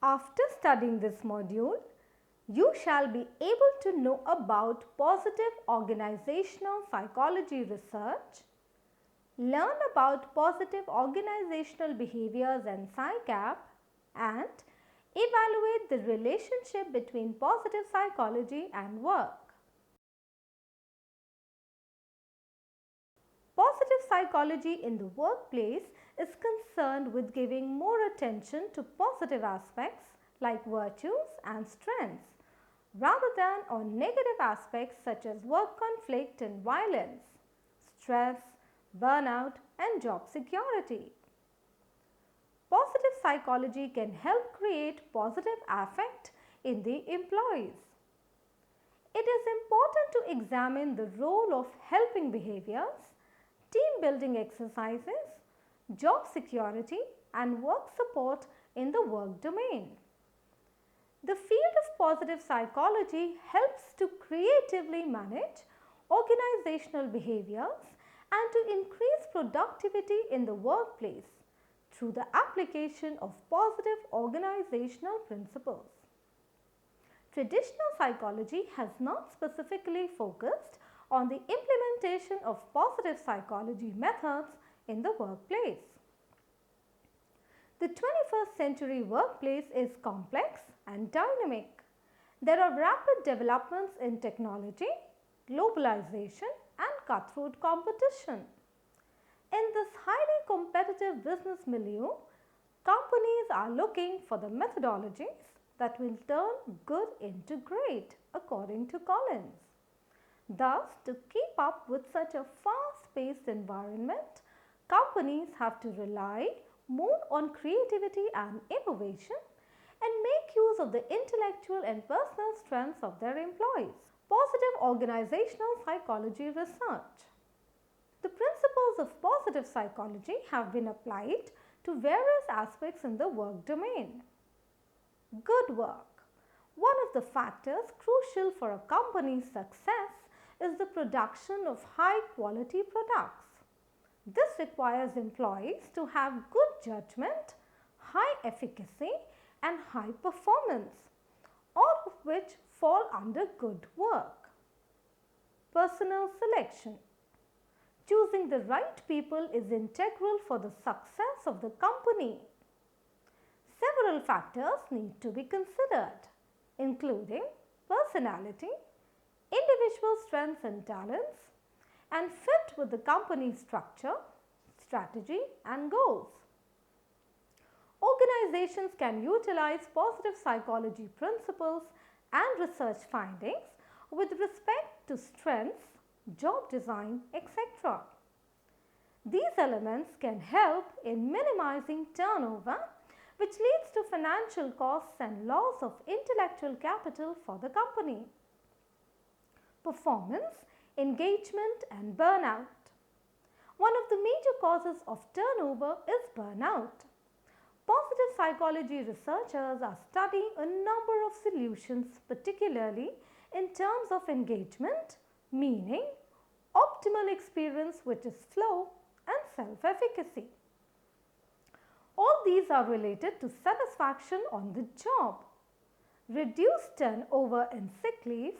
After studying this module, you shall be able to know about positive organizational psychology research, learn about positive organizational behaviors and PSYCAP, and evaluate the relationship between positive psychology and work. Positive psychology in the workplace is concerned with giving more attention to positive aspects like virtues and strengths rather than on negative aspects such as work conflict and violence, stress, burnout, and job security. Positive psychology can help create positive affect in the employees. It is important to examine the role of helping behaviors, team building exercises, job security, and work support in the work domain. The field of positive psychology helps to creatively manage organizational behaviors and to increase productivity in the workplace through the application of positive organizational principles. Traditional psychology has not specifically focused on the implementation of positive psychology methods in the workplace. The 21st century workplace is complex and dynamic. There are rapid developments in technology, globalization, and cutthroat competition. In this highly competitive business milieu, companies are looking for the methodologies that will turn good into great, according to Collins. Thus, to keep up with such a fast-paced environment, companies have to rely more on creativity and innovation and make use of the intellectual and personal strengths of their employees. Positive organizational psychology research. The principles of positive psychology have been applied to various aspects in the work domain. Good work. One of the factors crucial for a company's success is the production of high quality products. This requires employees to have good judgment, high efficacy, and high performance, all of which fall under good work. Personnel selection. Choosing the right people is integral for the success of the company. Several factors need to be considered, including personality, individual strengths and talents, and fit with the company's structure, strategy, and goals. Organizations can utilize positive psychology principles and research findings with respect to strengths, job design, etc. These elements can help in minimizing turnover, which leads to financial costs and loss of intellectual capital for the company. Performance, engagement, and burnout. One of the major causes of turnover is burnout. Positive psychology researchers are studying a number of solutions, particularly in terms of engagement, meaning, optimal experience, which is flow, and self-efficacy. All these are related to satisfaction on the job, reduced turnover in sick leave,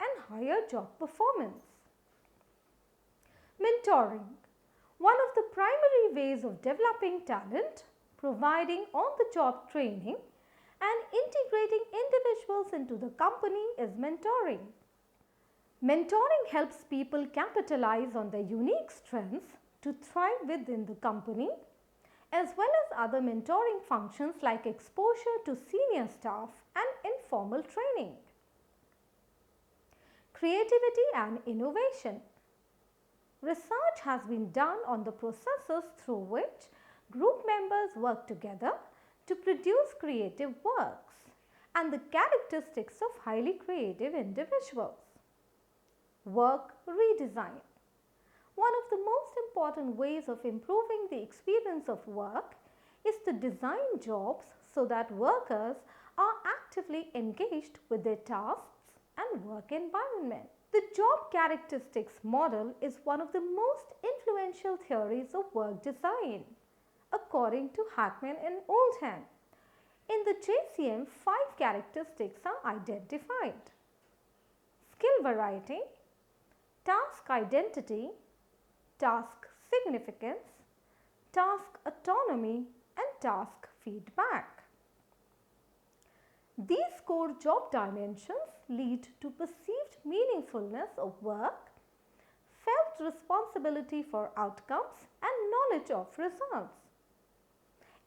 and higher job performance. Mentoring. One of the primary ways of developing talent, providing on-the-job training, and integrating individuals into the company is mentoring. Mentoring helps people capitalize on their unique strengths to thrive within the company, as well as other mentoring functions like exposure to senior staff and informal training. Creativity and innovation. Research has been done on the processes through which group members work together to produce creative works and the characteristics of highly creative individuals. Work redesign. One of the most important ways of improving the experience of work is to design jobs so that workers are actively engaged with their tasks and work environment. The job characteristics model is one of the most influential theories of work design, according to Hackman and Oldham. In the JCM, 5 characteristics are identified: skill variety, task identity, task significance, task autonomy, and task feedback. These core job dimensions lead to perceived meaningfulness of work, felt responsibility for outcomes, and knowledge of results.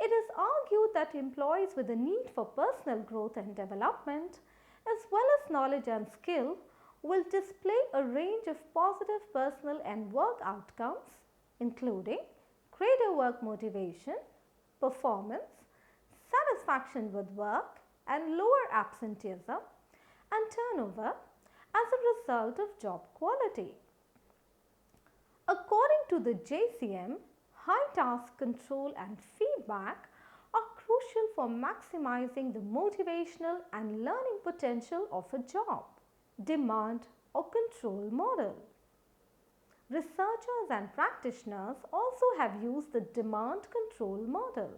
It is argued that employees with a need for personal growth and development, as well as knowledge and skill, will display a range of positive personal and work outcomes, including greater work motivation, performance, satisfaction with work, and lower absenteeism and turnover as a result of job quality. According to the JCM, high task control and feedback are crucial for maximizing the motivational and learning potential of a job. Demand or control model. Researchers and practitioners also have used the demand control model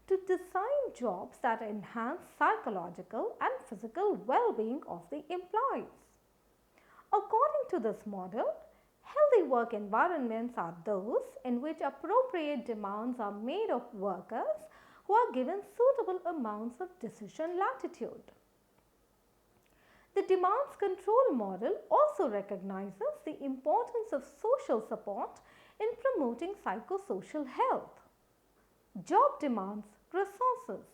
to design jobs that enhance psychological and physical well-being of the employees. According to this model, healthy work environments are those in which appropriate demands are made of workers who are given suitable amounts of decision latitude. The demands control model also recognizes the importance of social support in promoting psychosocial health. Job demands resources.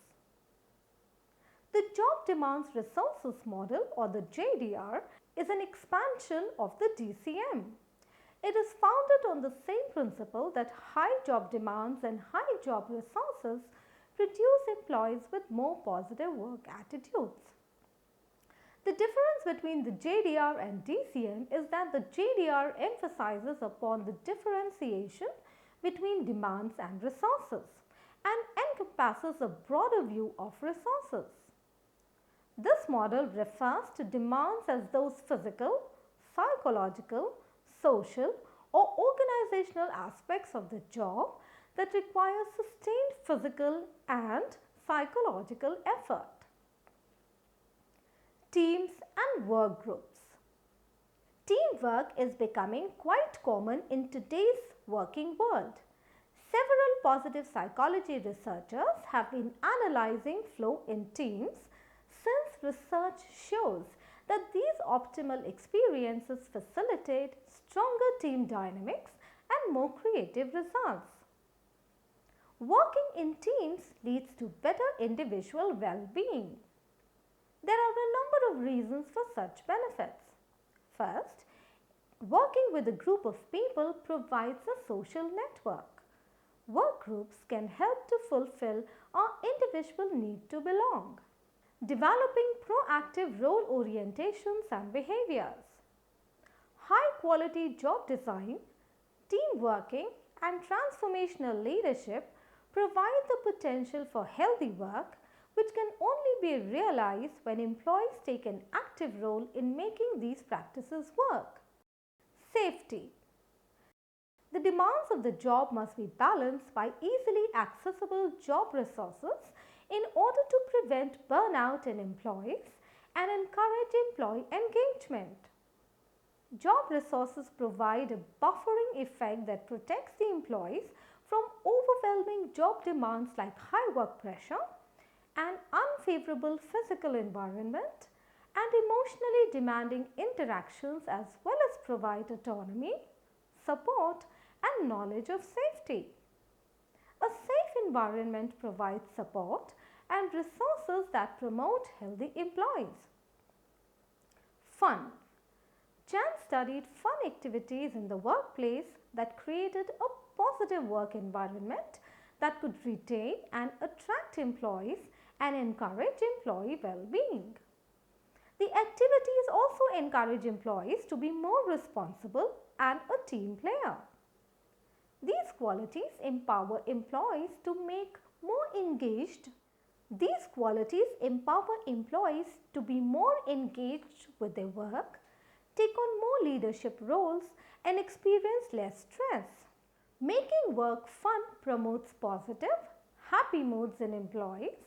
The job demands resources model, or the JDR, is an expansion of the DCM. It is founded on the same principle that high job demands and high job resources produce employees with more positive work attitudes. The difference between the JDR and DCM is that the JDR emphasizes upon the differentiation between demands and resources and encompasses a broader view of resources. This model refers to demands as those physical, psychological, social, or organizational aspects of the job that require sustained physical and psychological effort. Teams and work groups. Teamwork is becoming quite common in today's working world. Several positive psychology researchers have been analyzing flow in teams since research shows that these optimal experiences facilitate stronger team dynamics and more creative results. Working in teams leads to better individual well-being. There are a number of reasons for such benefits. First, working with a group of people provides a social network. Work groups can help to fulfill our individual need to belong. Developing proactive role orientations and behaviors. High quality job design, team working, and transformational leadership provide the potential for healthy work, which can only be realized when employees take an active role in making these practices work. Safety. The demands of the job must be balanced by easily accessible job resources in order to prevent burnout in employees and encourage employee engagement. Job resources provide a buffering effect that protects the employees from overwhelming job demands like high work pressure, an unfavorable physical environment, and emotionally demanding interactions, as well as provide autonomy, support, and knowledge of safety. A safe environment provides support and resources that promote healthy employees. Fun. Chan studied fun activities in the workplace that created a positive work environment that could retain and attract employees and encourage employee well-being. The activities also encourage employees to be more responsible and a team player. These qualities empower employees to make more engaged. These qualities empower employees to be more engaged with their work, take on more leadership roles, and experience less stress. Making work fun promotes positive, happy moods in employees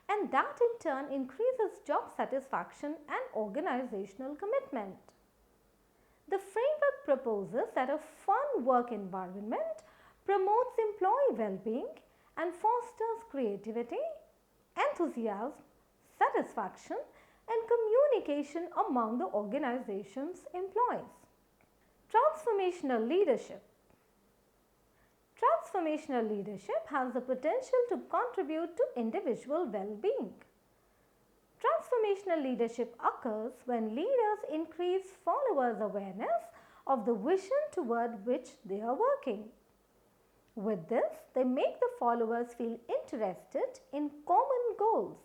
and that in turn increases job satisfaction and organizational commitment. The framework proposes that a fun work environment promotes employee well-being and fosters creativity, enthusiasm, satisfaction, and communication among the organization's employees. Transformational leadership. Transformational leadership has the potential to contribute to individual well-being. Transformational leadership occurs when leaders increase followers' awareness of the vision toward which they are working. With this, they make the followers feel interested in common goals.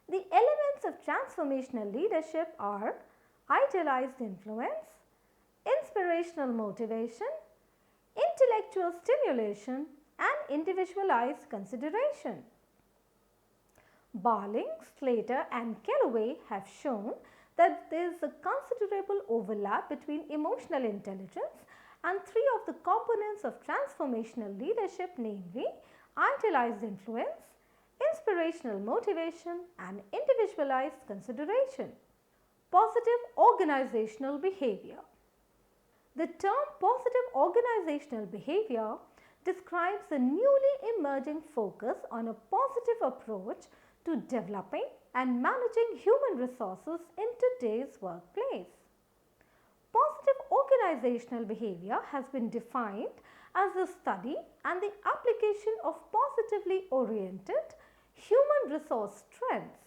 The elements of transformational leadership are idealized influence, inspirational motivation, intellectual stimulation, and individualized consideration. Barling, Slater, and Kellaway have shown that there is a considerable overlap between emotional intelligence and three of the components of transformational leadership, namely idealized influence, inspirational motivation, and individualized consideration. Positive organizational behavior. The term positive organizational behavior describes a newly emerging focus on a positive approach to developing and managing human resources in today's workplace. Positive organizational behavior has been defined as the study and the application of positively oriented human resource strengths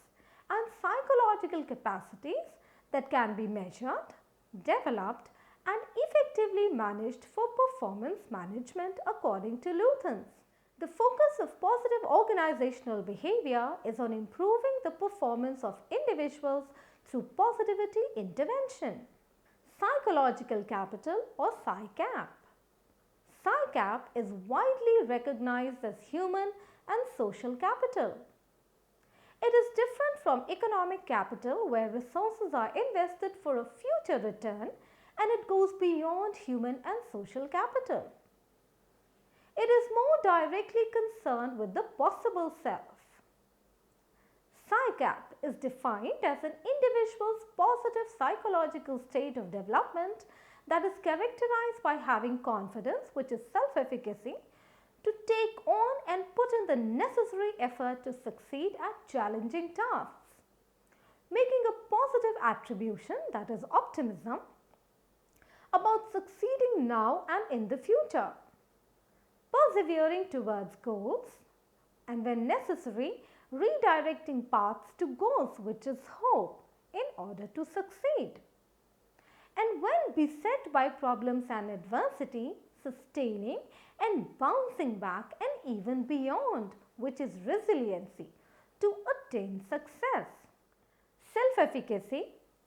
and psychological capacities that can be measured, developed, and effectively managed for performance management according to Luthans. The focus of positive organizational behavior is on improving the performance of individuals through positivity intervention. Psychological capital or PSYCAP. PSYCAP is widely recognized as human and social capital. It is different from economic capital where resources are invested for a future return, and it goes beyond human and social capital. It is more directly concerned with the possible self. PSYCAP is defined as an individual's positive psychological state of development that is characterized by having confidence, which is self-efficacy, to take on and put in the necessary effort to succeed at challenging tasks, making a positive attribution, that is optimism, about succeeding now and in the future, persevering towards goals, and when necessary, redirecting paths to goals, which is hope, in order to succeed. And when beset by problems and adversity, sustaining and bouncing back and even beyond, which is resiliency, to attain success. Self-efficacy,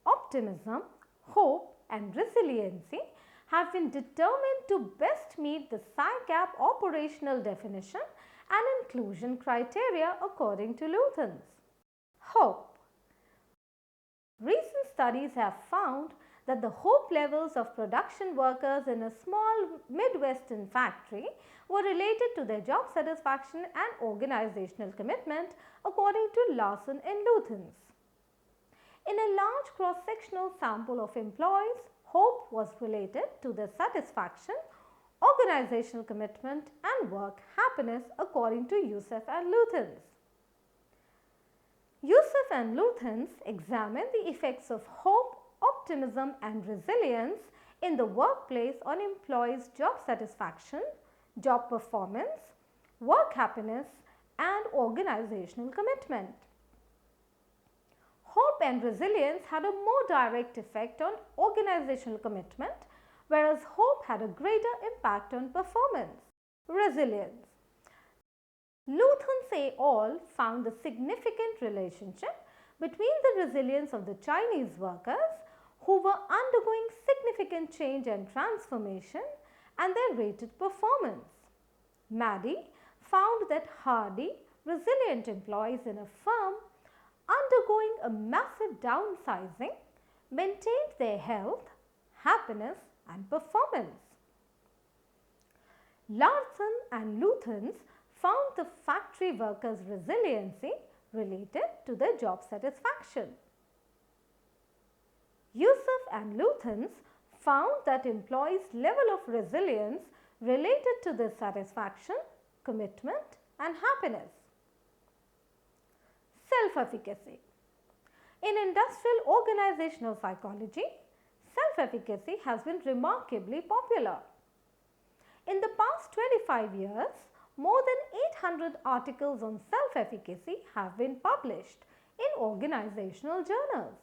optimism, hope, and resiliency have been determined to best meet the PSYCAP operational definition and inclusion criteria according to Luthans. Hope. Recent studies have found that the hope levels of production workers in a small Midwestern factory were related to their job satisfaction and organizational commitment according to Larson and Luthans. In a large cross-sectional sample of employees, hope was related to their satisfaction, organizational commitment, and work happiness according to Youssef and Luthans. Youssef and Luthans examined the effects of hope, optimism, and resilience in the workplace on employees' job satisfaction, job performance, work happiness, and organizational commitment. Hope and resilience had a more direct effect on organizational commitment, whereas hope had a greater impact on performance. Resilience. Luthans et al. Found a significant relationship between the resilience of the Chinese workers who were undergoing significant change and transformation and their rated performance. Maddie found that hardy, resilient employees in a firm undergoing a massive downsizing maintained their health, happiness, and performance. Larson and Luthans found the factory workers' resiliency related to their job satisfaction. Yusuf and Luthans found that employees' level of resilience related to their satisfaction, commitment and happiness. Self-efficacy. In industrial organizational psychology, self-efficacy has been remarkably popular. In the past 25 years, more than 800 articles on self-efficacy have been published in organizational journals.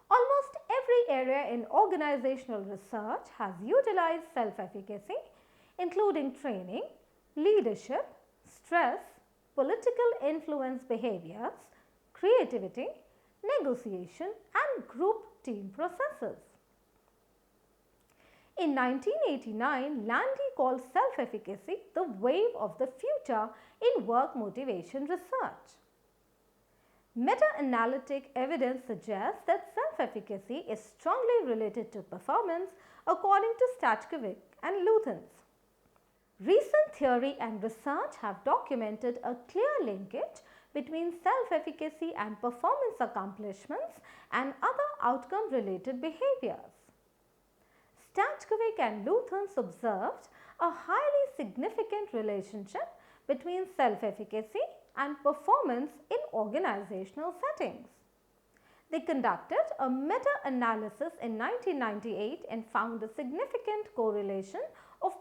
Almost every area in organizational research has utilized self-efficacy, including training, leadership, stress, political influence behaviors, creativity, negotiation, and group team processes. In 1989, Landy called self-efficacy the wave of the future in work motivation research. Meta-analytic evidence suggests that self-efficacy is strongly related to performance according to Stajkovic and Luthans. Recent theory and research have documented a clear linkage between self-efficacy and performance accomplishments and other outcome-related behaviors. Stajkovic and Luthans observed a highly significant relationship between self-efficacy and performance in organizational settings. They conducted a meta-analysis in 1998 and found a significant correlation of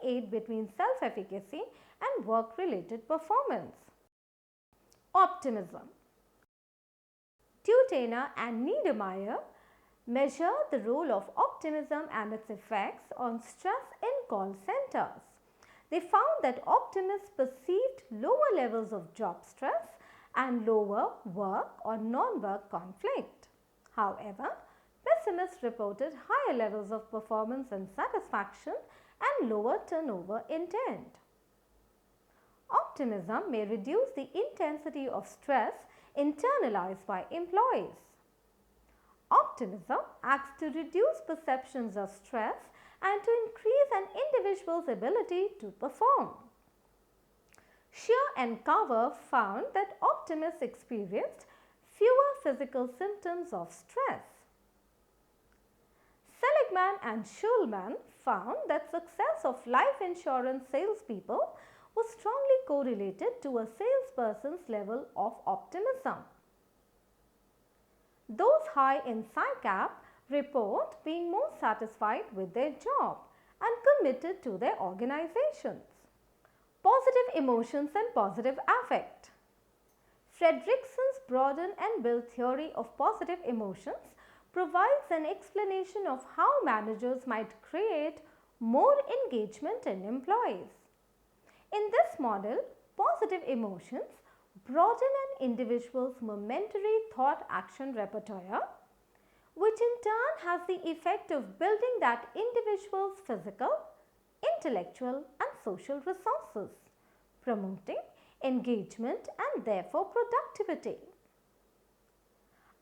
0.38 between self-efficacy and work-related performance. Optimism. Tutena and Niedermeyer measured the role of optimism and its effects on stress in call centers. They found that optimists perceived lower levels of job stress and lower work or non-work conflict. However, pessimists reported higher levels of performance and satisfaction and lower turnover intent. Optimism may reduce the intensity of stress internalized by employees. Optimism acts to reduce perceptions of stress and to increase an individual's ability to perform. Shear and Carver found that optimists experienced fewer physical symptoms of stress. Seligman and Schulman found that success of life insurance salespeople was strongly correlated to a salesperson's level of optimism. Those high in PSYCAP report being more satisfied with their job and committed to their organizations. Positive emotions and positive affect. Fredrickson's broaden and build theory of positive emotions provides an explanation of how managers might create more engagement in employees. In this model, positive emotions broaden an individual's momentary thought-action repertoire, which in turn has the effect of building that individual's physical, intellectual and social resources, promoting engagement and therefore productivity.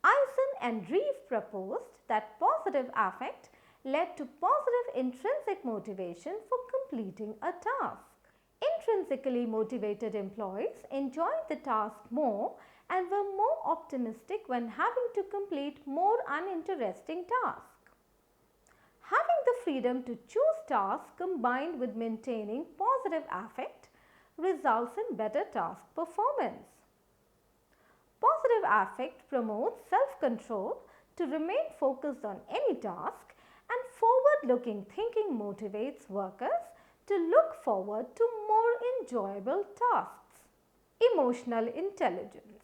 Eisen and Reeve proposed that positive affect led to positive intrinsic motivation for completing a task. Intrinsically motivated employees enjoyed the task more and were more optimistic when having to complete more uninteresting tasks. Having the freedom to choose tasks combined with maintaining positive affect results in better task performance. Positive affect promotes self-control to remain focused on any task, and forward-looking thinking motivates workers to look forward to more enjoyable tasks. Emotional intelligence.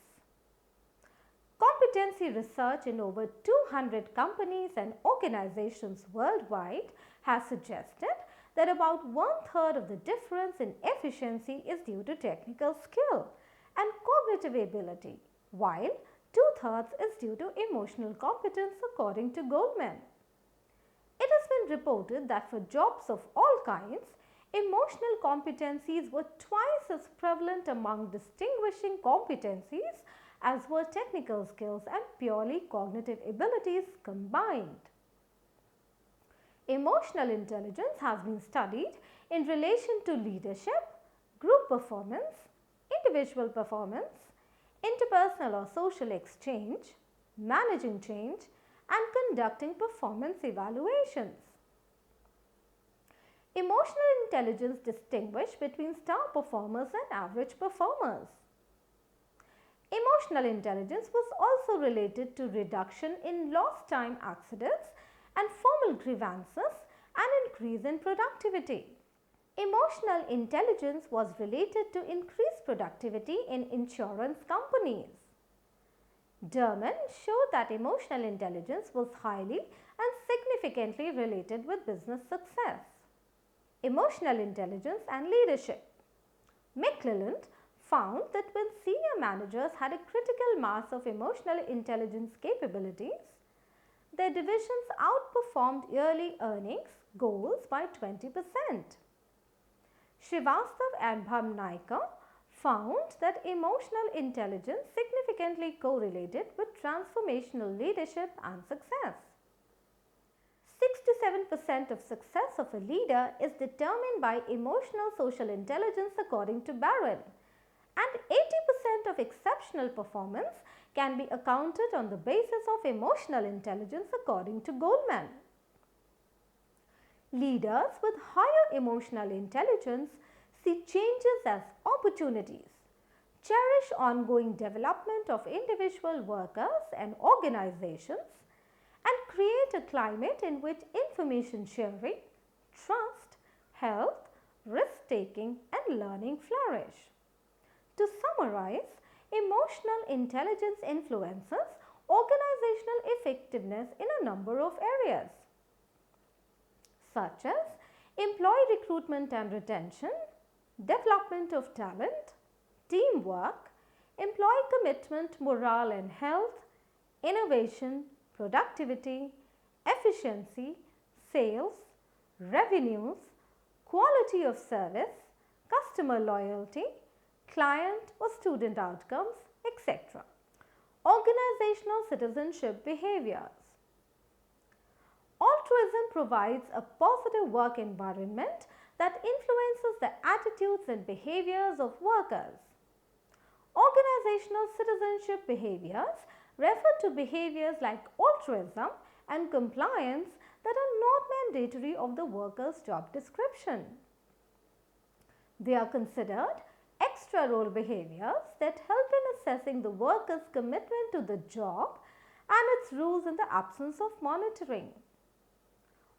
Competency research in over 200 companies and organizations worldwide has suggested that about 1/3 of the difference in efficiency is due to technical skill and cognitive ability, while 2/3 is due to emotional competence according to Goldman. It has been reported that for jobs of all kinds, emotional competencies were twice as prevalent among distinguishing competencies as were technical skills and purely cognitive abilities combined. Emotional intelligence has been studied in relation to leadership, group performance, individual performance, interpersonal or social exchange, managing change, and conducting performance evaluations. Emotional intelligence distinguishes between star performers and average performers. Emotional intelligence was also related to reduction in lost time accidents and formal grievances and increase in productivity. Emotional intelligence was related to increased productivity in insurance companies. Derman showed that emotional intelligence was highly and significantly related with business success. Emotional intelligence and leadership. McClelland found that when senior managers had a critical mass of emotional intelligence capabilities, their divisions outperformed yearly earnings goals by 20%. Srivastav and Bhamnaikar found that emotional intelligence significantly correlated with transformational leadership and success. 67% of success of a leader is determined by emotional social intelligence according to Barron, and 80% of exceptional performance can be accounted on the basis of emotional intelligence according to Goldman. Leaders with higher emotional intelligence see changes as opportunities, cherish ongoing development of individual workers and organizations, and create a climate in which information sharing, trust, health, risk-taking, and learning flourish. To summarize, emotional intelligence influences organizational effectiveness in a number of areas, such as employee recruitment and retention, development of talent, teamwork, employee commitment, morale and health, innovation, productivity, efficiency, sales, revenues, quality of service, customer loyalty, client or student outcomes, etc. Organizational citizenship behaviors. Altruism provides a positive work environment that influences the attitudes and behaviors of workers. Organizational citizenship behaviors refer to behaviors like altruism and compliance that are not mandatory of the worker's job description. They are considered extra role behaviors that help in assessing the worker's commitment to the job and its rules in the absence of monitoring.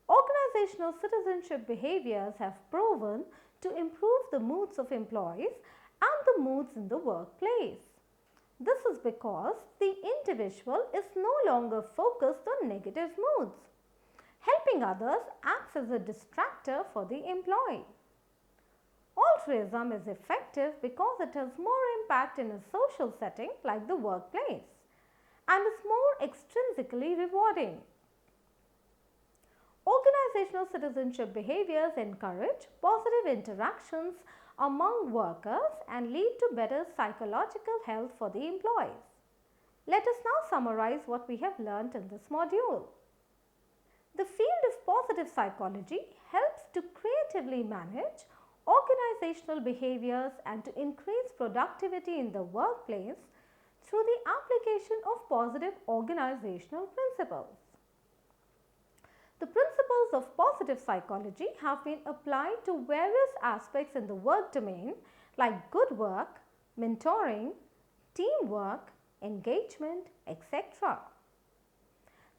Organizational citizenship behaviors have proven to improve the moods of employees and the moods in the workplace. This is because the individual is no longer focused on negative moods. Helping others acts as a distractor for the employee. Altruism is effective because it has more impact in a social setting like the workplace and is more extrinsically rewarding. Organizational citizenship behaviors encourage positive interactions among workers and lead to better psychological health for the employees. Let us now summarize what we have learnt in this module. The field of positive psychology helps to creatively manage organizational behaviors and to increase productivity in the workplace through the application of positive organizational principles. The principles of positive psychology have been applied to various aspects in the work domain like good work, mentoring, teamwork, engagement, etc.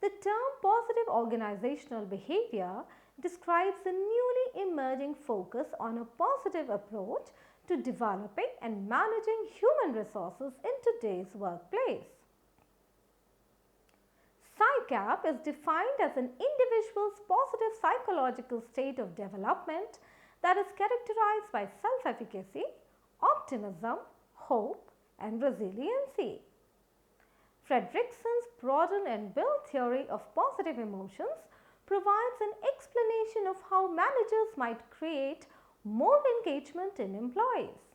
The term positive organizational behavior describes the newly emerging focus on a positive approach to developing and managing human resources in today's workplace. PSYCAP is defined as an individual's positive psychological state of development that is characterized by self-efficacy, optimism, hope, and resiliency. Fredrickson's broaden and build theory of positive emotions provides an explanation of how managers might create more engagement in employees.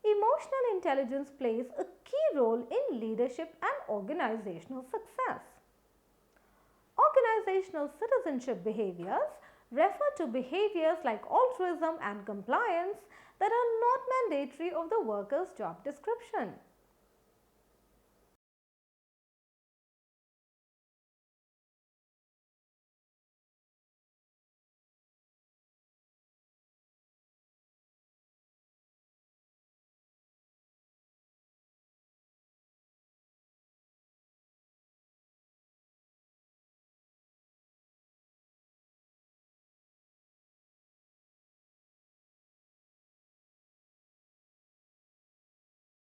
Emotional intelligence plays a key role in leadership and organizational success. Organizational citizenship behaviors refer to behaviors like altruism and compliance that are not mandatory of the worker's job description.